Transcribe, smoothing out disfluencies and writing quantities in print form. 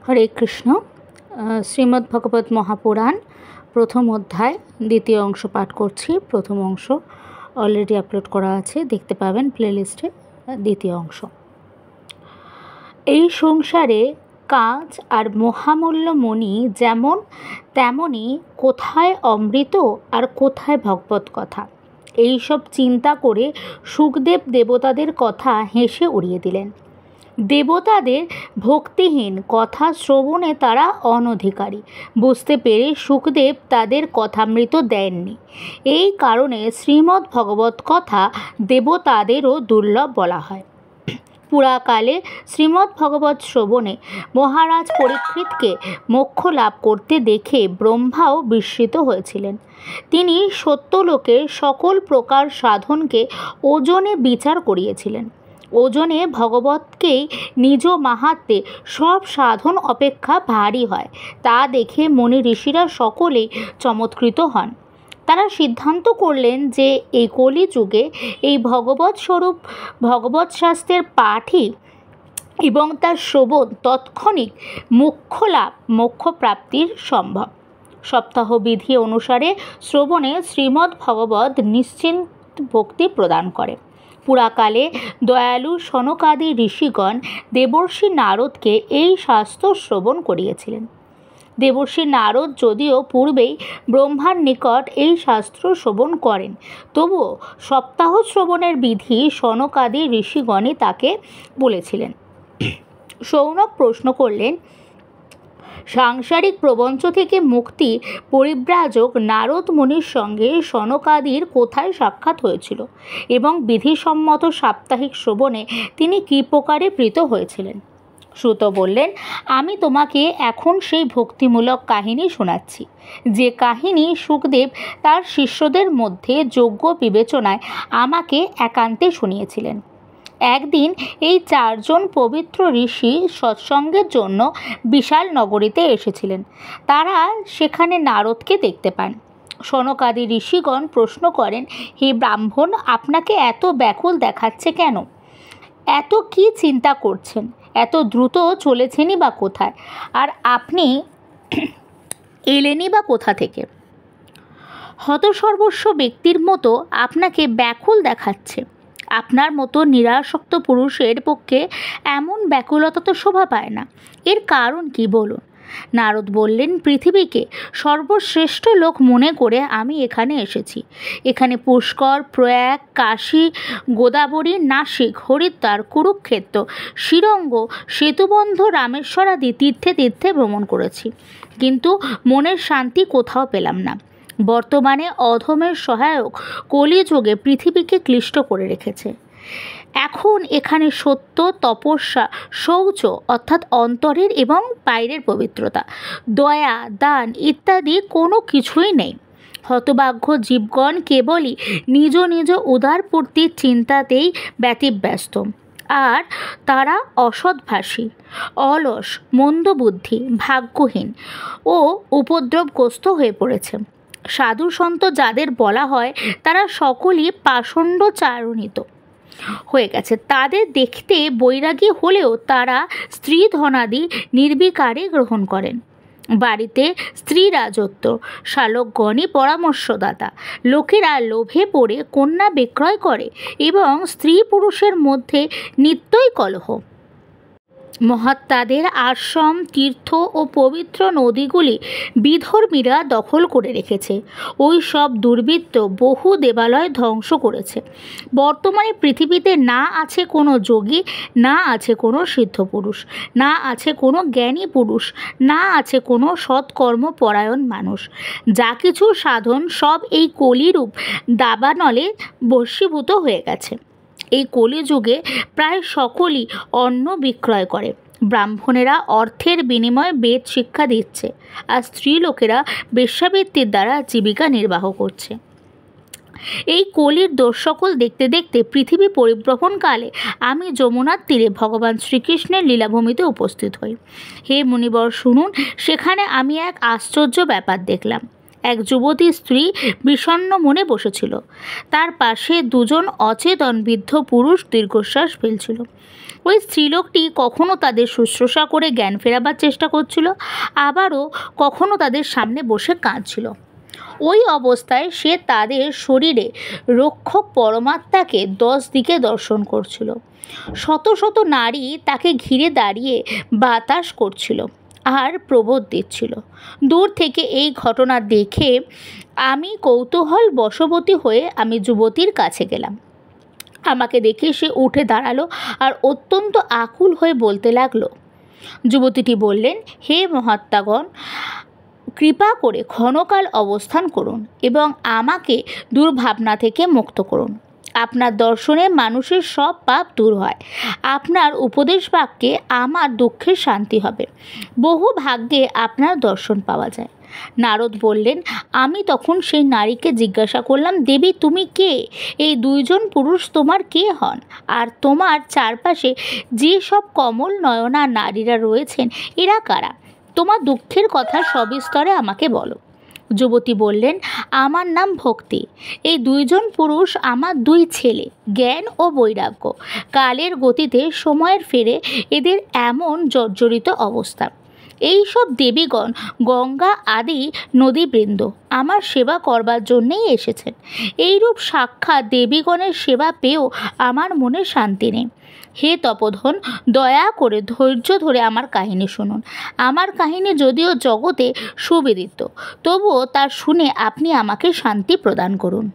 হরে কৃষ্ণ। শ্রীমদ্ ভগবত মহাপুরাণ প্রথম অধ্যায় দ্বিতীয় অংশ পাঠ করছি। প্রথম অংশ অলরেডি আপলোড করা আছে, দেখতে পাবেন প্লেলিস্টে। দ্বিতীয় অংশ। এই সংসারে কাঁচ আর মহামূল্য মণি যেমন, তেমনই কোথায় অমৃত আর কোথায় ভগবত কথা, এইসব চিন্তা করে শুকদেব দেবতাদের কথা হেসে উড়িয়ে দিলেন। দেবতাদের ভক্তিহীন কথা শ্রবণে তারা অনধিকারী বুঝতে পেরে শুকদেব তাদের কথামৃত দেননি। এই কারণে শ্রীমদ্ ভগবত কথা দেবতাদেরও দুর্লভ বলা হয়। পুরাকালে শ্রীমদ্ ভগবত শ্রবণে মহারাজ পরীক্ষিতকে মোক্ষ লাভ করতে দেখে ব্রহ্মাও বিস্মিত হয়েছিলেন। তিনি সত্যলোকে সকল প্রকার সাধনকে ওজনে বিচার করিয়েছিলেন। ওজনে ভগবতকেই নিজ মাহাত্ম্যে সব সাধন অপেক্ষা ভারী হয়, তা দেখে মুনি ঋষিরা সকলেই চমৎকৃত হন। তারা সিদ্ধান্ত করলেন যে এই কলিযুগে এই ভগবৎ স্বরূপ ভগবৎ শাস্ত্রের পাঠই এবং তার শ্রবণ তৎক্ষণিক মোক্ষ প্রাপ্তির সম্ভব। সপ্তাহ বিধি অনুসারে শ্রবণে শ্রীমদ্ ভগবত নিশ্চিন্ত ভক্তি প্রদান করে। পুরাকালে দয়ালু সনকাদি ঋষিগণ দেবর্ষি নারদকে এই শাস্ত্র শ্রবণ করিয়েছিলেন। দেবর্ষি নারদ যদিও পূর্বেই ব্রহ্মার নিকট এই শাস্ত্র শ্রবণ করেন, তবুও সপ্তাহ শ্রবণের বিধি সনকাদি ঋষিগণই তাকে বলেছিলেন। শৌনক প্রশ্ন করলেন, সাংসারিক প্রবঞ্চ থেকে মুক্তি পরিব্রাজক নারদ মুনির সঙ্গে সনকাদির কোথায় সাক্ষাৎ হয়েছিল এবং বিধিসম্মত সাপ্তাহিক শ্রবণে তিনি কী প্রকারে প্রীত হয়েছিলেন? সুত বললেন, আমি তোমাকে এখন সেই ভক্তিমূলক কাহিনী শোনাচ্ছি, যে কাহিনী শুকদেব তার শিষ্যদের মধ্যে যোগ্য বিবেচনায় আমাকে একান্তে শুনিয়েছিলেন। একদিন এই চারজন পবিত্র ঋষি সৎসঙ্গের জন্য বিশাল নগরীতে এসেছিলেন। তারা সেখানে নারদকে দেখতে পান। সনকাদি ঋষিগণ প্রশ্ন করেন, হে ব্রাহ্মণ, আপনাকে এত ব্যাকুল দেখাচ্ছে কেন? এত কি চিন্তা করছেন? এত দ্রুত চলেছেনই বা কোথায়? আর আপনি এলেনই বা কোথা থেকে? হতসর্বস্ব ব্যক্তির মতো আপনাকে ব্যাকুল দেখাচ্ছে। আপনার মতো নিরাসক্ত পুরুষের পক্ষে এমন ব্যাকুলতা তো শোভা পায় না। এর কারণ কি বলুন? নারদ বললেন, পৃথিবীকে সর্বশ্রেষ্ঠ লোক মনে করে আমি এখানে এসেছি। এখানে পুষ্কর, প্রয়াগ, কাশী, গোদাবরী, নাসিক, হরিদ্বার, কুরুক্ষেত্র, শ্রীরঙ্গ, সেতুবন্ধ, রামেশ্বর আদি তীর্থে তীর্থে ভ্রমণ করেছি, কিন্তু মনের শান্তি কোথাও পেলাম না। বর্তমানে অধমের সহায়ক কলিযুগে পৃথিবীকে ক্লিষ্ট করে রেখেছে। এখন এখানে সত্য, তপস্যা, শৌচ অর্থাৎ অন্তরের এবং বাইরের পবিত্রতা, দয়া, দান ইত্যাদি কোনো কিছুই নেই। হতভাগ্য জীবগণ কেবলই নিজ নিজ উদারপূর্তির চিন্তাতেই ব্যতিব্যস্ত, আর তারা অসৎভাষী, অলস, মন্দবুদ্ধি, ভাগ্যহীন ও উপদ্রবগ্রস্ত হয়ে পড়েছে। সাধু সন্ত যাদের বলা হয় তারা সকলেই পাষণ্ডচারণিত হয়ে গেছে। তাদের দেখতে বৈরাগী হলেও তারা স্ত্রী ধনাদি নির্বিকারে গ্রহণ করেন। বাড়িতে স্ত্রী রাজত্ব, শালকগণই পরামর্শদাতা। লোকেরা লোভে পড়ে কন্যা বিক্রয় করে এবং স্ত্রী পুরুষের মধ্যে নিত্যই কলহ। মহাত্মাদের আশ্রম, তীর্থ ও পবিত্র নদীগুলি বিধর্মীরা দখল করে রেখেছে। ওই সব দুর্বৃত্ত বহু দেবালয় ধ্বংস করেছে। বর্তমানে পৃথিবীতে না আছে কোনো যোগী, না আছে কোনো সিদ্ধ পুরুষ, না আছে কোনো জ্ঞানী পুরুষ, না আছে কোনো সৎকর্মপরায়ণ মানুষ। যা কিছু সাধন সব এই কলিরূপ দাবানলে বশীভূত হয়ে গেছে। এই কলিযুগে প্রায় সকলেই অন্ন বিক্রয় করে। ব্রাহ্মণেরা অর্থের বিনিময়ে বেদ শিক্ষা দিচ্ছে, আর স্ত্রীলোকেরা বেশ্যাবৃত্তির দ্বারা জীবিকা নির্বাহ করছে। এই কলির দোষ সকল দেখতে দেখতে পৃথিবী পরিভ্রমণকালে আমি যমুনার তীরে ভগবান শ্রীকৃষ্ণের লীলাভূমিতে উপস্থিত হই। হে মুনিবর, শুনুন, সেখানে আমি এক আশ্চর্য ব্যাপার দেখলাম। এক যুবতী স্ত্রী বিষণ্ণ মনে বসেছিল। তার পাশে দুজন অচেতন বৃদ্ধ পুরুষ দীর্ঘশ্বাস ফেলছিল। ওই স্ত্রীলোকটি কখনো তাদের শুশ্রূষা করে জ্ঞান ফেরাবার চেষ্টা করছিল, আবারও কখনো তাদের সামনে বসে কাঁদছিল। ওই অবস্থায় সে তাদের শরীরে রক্ষক পরমাত্মাকে 10 দিকে দর্শন করছিল। শত শত নারী তাকে ঘিরে দাঁড়িয়ে বাতাস করছিল আর প্রবোধ দিচ্ছিল। দূর থেকে এই ঘটনা দেখে আমি কৌতূহল বশবতী হয়ে আমি যুবতীর কাছে গেলাম। আমাকে দেখে সে উঠে দাঁড়ালো আর অত্যন্ত আকুল হয়ে বলতে লাগলো। যুবতীটি বললেন, হে মহাত্মাগণ, কৃপা করে ক্ষণকাল অবস্থান করুন এবং আমাকে দুর্ভাবনা থেকে মুক্ত করুন। আপনার দর্শনে মানুষের সব পাপ দূর হয়। আপনার উপদেশ বাক্যে আমার দুঃখের শান্তি হবে। বহু ভাগ্যে আপনার দর্শন পাওয়া যায়। নারদ বললেন, আমি তখন সেই নারীকে জিজ্ঞাসা করলাম, দেবী তুমি কে? এই 2 জন পুরুষ তোমার কে হন? আর তোমার চারপাশে যে সব কমল নয়না নারীরা রয়েছেন এরা কারা? তোমার দুঃখের কথা সবিস্তরে আমাকে বলো। যুবতী বললেন, আমার নাম ভক্তি। এই 2 জন পুরুষ আমার 2 ছেলে, জ্ঞান ও বৈরাগ্য। কালের গতিতে সময়ের ফেরে এদের এমন জর্জরিত অবস্থা। এই সব দেবীগণ গঙ্গা আদি নদীবৃন্দ আমার সেবা করবার জন্যেই এসেছেন। এইরূপ সাক্ষাৎ দেবীগণের সেবা পেয়েও আমার মনে শান্তি নেই। হে তপোধন, দয়া করে ধৈর্য ধরে আমার কাহিনী শুনুন। আমার কাহিনী যদিও জগতে সুবিদিত, তবুও তার শুনে আপনি আমাকে শান্তি প্রদান করুন।